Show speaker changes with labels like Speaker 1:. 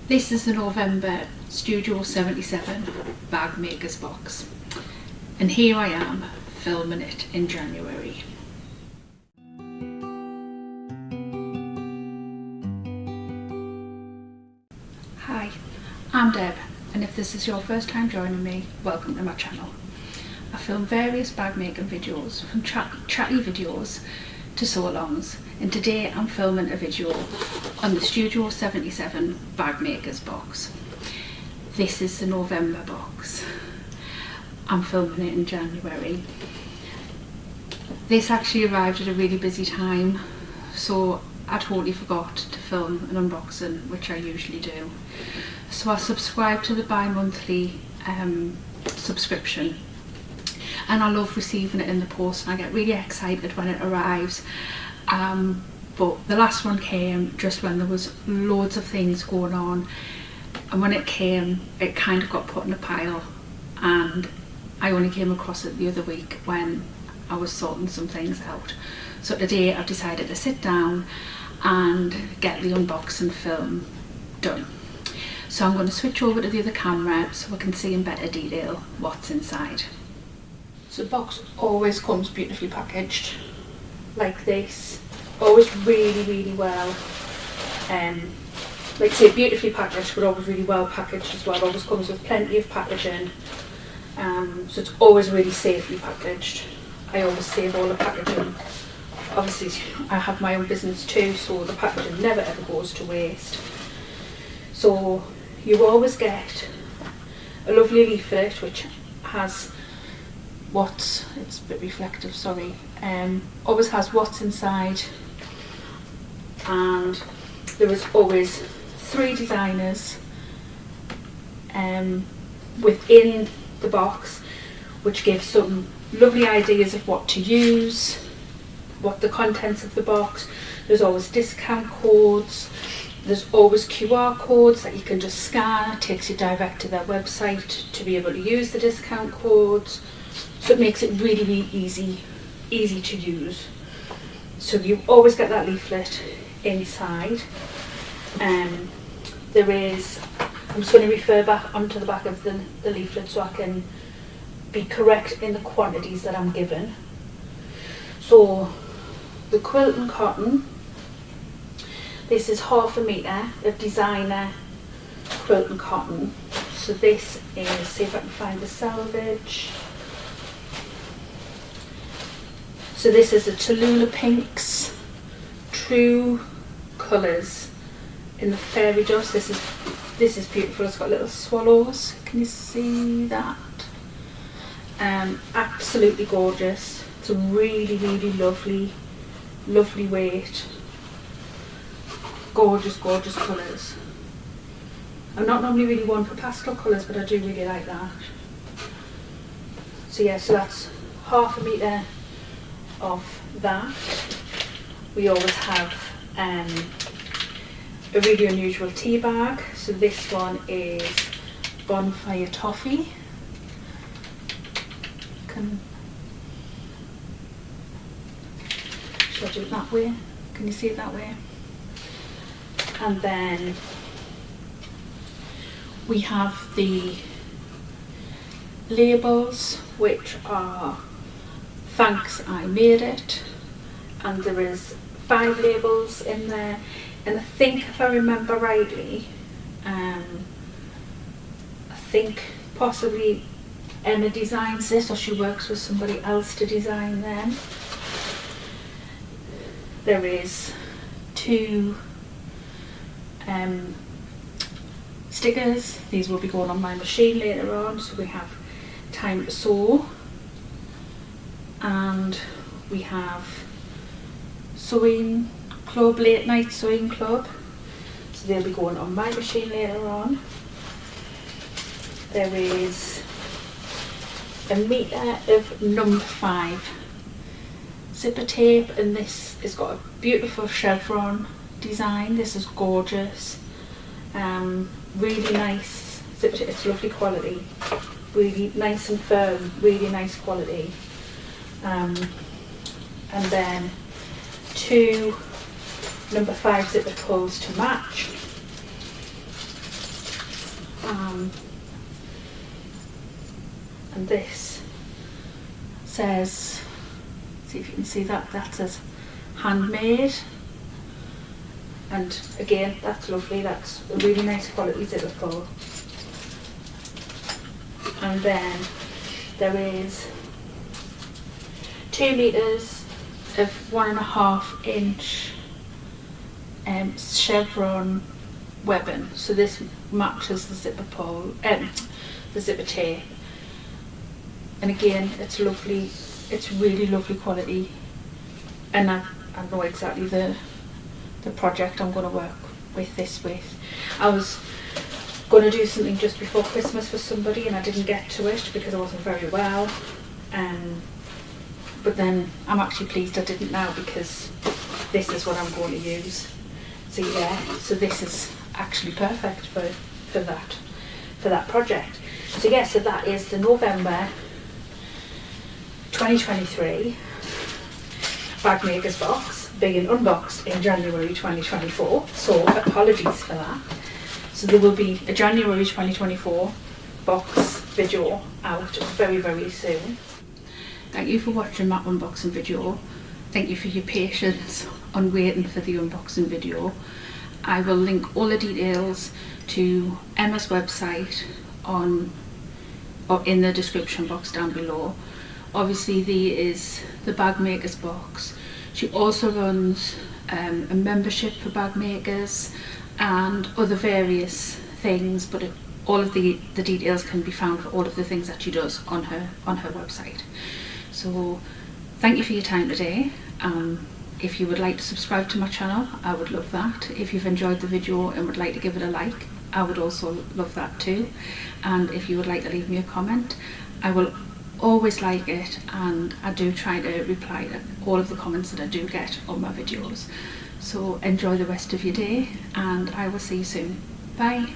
Speaker 1: This is the November Studio 77 bag makers box, and here I am filming it in January. Hi, I'm Deb, and if this is your first time joining me, welcome to my channel. I film various bag making videos, from chatty videos to sew-alongs, and today I'm filming a video on the Studio 77 bag makers box. This is the November box. I'm filming it in January. This actually arrived at a really busy time, so I totally forgot to film an unboxing, which I usually do. So I subscribe to the bi-monthly subscription, and I love receiving it in the post, and I get really excited when it arrives. But the last one came just when there was loads of things going on, and when it came it kind of got put in a pile, and I only came across it the other week when I was sorting some things out. So today I've decided to sit down and get the unboxing film done. So I'm going to switch over to the other camera so I can see in better detail what's inside. So the box always comes beautifully packaged like this, always really well, like I say, beautifully packaged, but always really well packaged as well. Always comes with plenty of packaging, so it's always really safely packaged. I always save all the packaging. Obviously I have my own business too, so the packaging never ever goes to waste. So you always get a lovely leaflet which has it's a bit reflective, sorry, always has what's inside, and there is always 3 designers within the box, which gives some lovely ideas of what to use, what the contents of the box. There's always discount codes, there's always QR codes that you can just scan. It takes you direct to their website to be able to use the discount codes. So it makes it really easy to use. So you always get that leaflet inside. There is, I'm just going to refer back onto the back of the leaflet so I can be correct in the quantities that I'm given. So the quilt and cotton, this is 1/2 metre of designer quilt and cotton. So this is, see if I can find the selvage. So this is a Tallulah Pinks, true colours in the fairy dust. This is beautiful. It's got little swallows. Can you see that? Absolutely gorgeous. It's a really lovely weight. Gorgeous colours. I'm not normally really one for pastel colours, but I do really like that. So yeah, so that's 1/2 metre of that. We always have a really unusual tea bag. So this one is Bonfire Toffee. Should I do it that way? Can you see it that way? And then we have the labels, which are thanks I made it, and there is 5 labels in there, and I think, if I remember rightly, I think possibly Emma designs this, or she works with somebody else to design them. There is 2 stickers. These will be going on my machine later on. So we have Time to Sew, and we have Sewing Club, Late Night Sewing Club. So they'll be going on my machine later on. There is 1 metre of number 5 zipper tape, and this has got a beautiful chevron design. This is gorgeous. Really nice zipper tape. It's lovely quality, really nice and firm, really nice quality. And then 2 number 5 zipper pulls to match. this says, see if you can see that, that says handmade, and again that's lovely, that's a really nice quality zipper pull. And then there is 2 meters of 1.5 inch chevron webbing, so this matches the zipper pull, the zipper tape, and again it's lovely, it's really lovely quality, and I know exactly the project I'm going to work with this with. I was going to do something just before Christmas for somebody and I didn't get to it because I wasn't very well, but then I'm actually pleased I didn't now, because this is what I'm going to use. So yeah, so this is actually perfect for that project. So yeah, so that is the November 2023 Bag Makers box being unboxed in January 2024, so apologies for that. So there will be a January 2024 box video out very, very soon. Thank you for watching that unboxing video. Thank you for your patience on waiting for the unboxing video. I will link all the details to Emma's website or in the description box down below. Obviously there is the Bag Makers box. She also runs a membership for bag makers and other various things, but all of the details can be found for all of the things that she does on her website. So thank you for your time today. If you would like to subscribe to my channel, I would love that. If you've enjoyed the video and would like to give it a like, I would also love that too. And if you would like to leave me a comment, I will always like it, and I do try to reply to all of the comments that I do get on my videos. So enjoy the rest of your day, and I will see you soon. Bye.